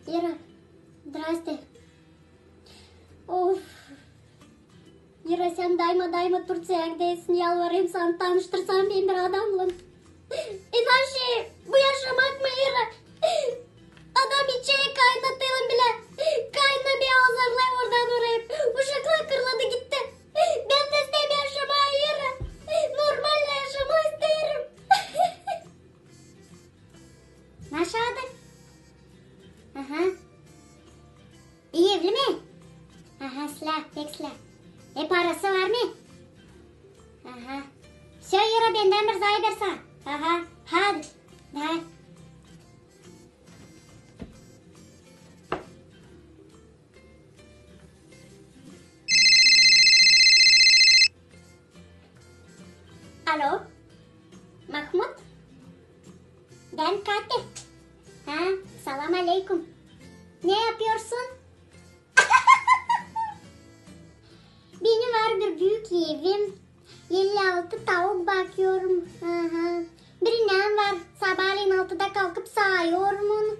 Ира, здрасте. Of. Ира, sen dayma Turca'ya gidesin. Yalvarayım sana, tanıştırsan beni bir adamla. İnan şey, bu yaşamak mı Ira? Adam içeri kaynatalım bile. Kaynamaya hazırlay oradan oraya. Uşaklar kırladı gitti. Ben de isteyim yaşamayı Ira. Normalle yaşamayı isterim. Aşağıda. Aha. İyi evli mi? Aha, silah, pek silah. Parası var mı? Aha. Söyle benden bir zay versen. Aha, hadi. Hadi. Alo, Mahmut? Ben Katil. Ha, selam aleyküm. Ne yapıyorsun? Benim var bir büyük evim. 56 tavuk bakıyorum. Aha. Bir inem var. Sabahleyin 6'da kalkıp sağıyorum onu.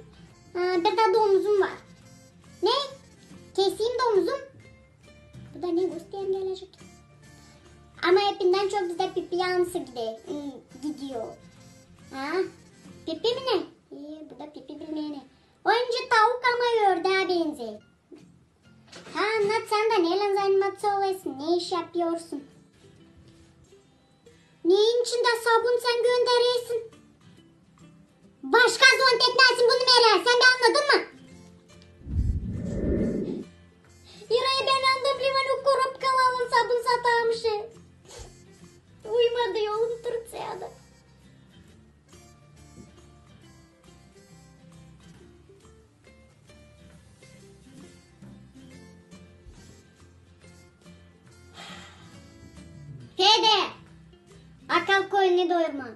Bir de domuzum var. Ne? Keseyim domuzum. Bu da ne göstereyim gelecek. Ama hepinden çok güzel pipi yansı gidiyor. Ha? Pipi mi ne? İyi, bu da pipi bilmeyene. Önce tavuk ama ördeğe benziyor. Ha, anlat sen de neyle zannetse olasın. Ne iş yapıyorsun? Neyin içinde sabun sen gönderiyorsun? Başka zon teknesin bunu Mela. Sen de anladın mı? Yürüye ben anladım limanı kurup kalalım sabun satamışı. Uymadı yolum Turca'da. Fede, akal koyunu doyurma.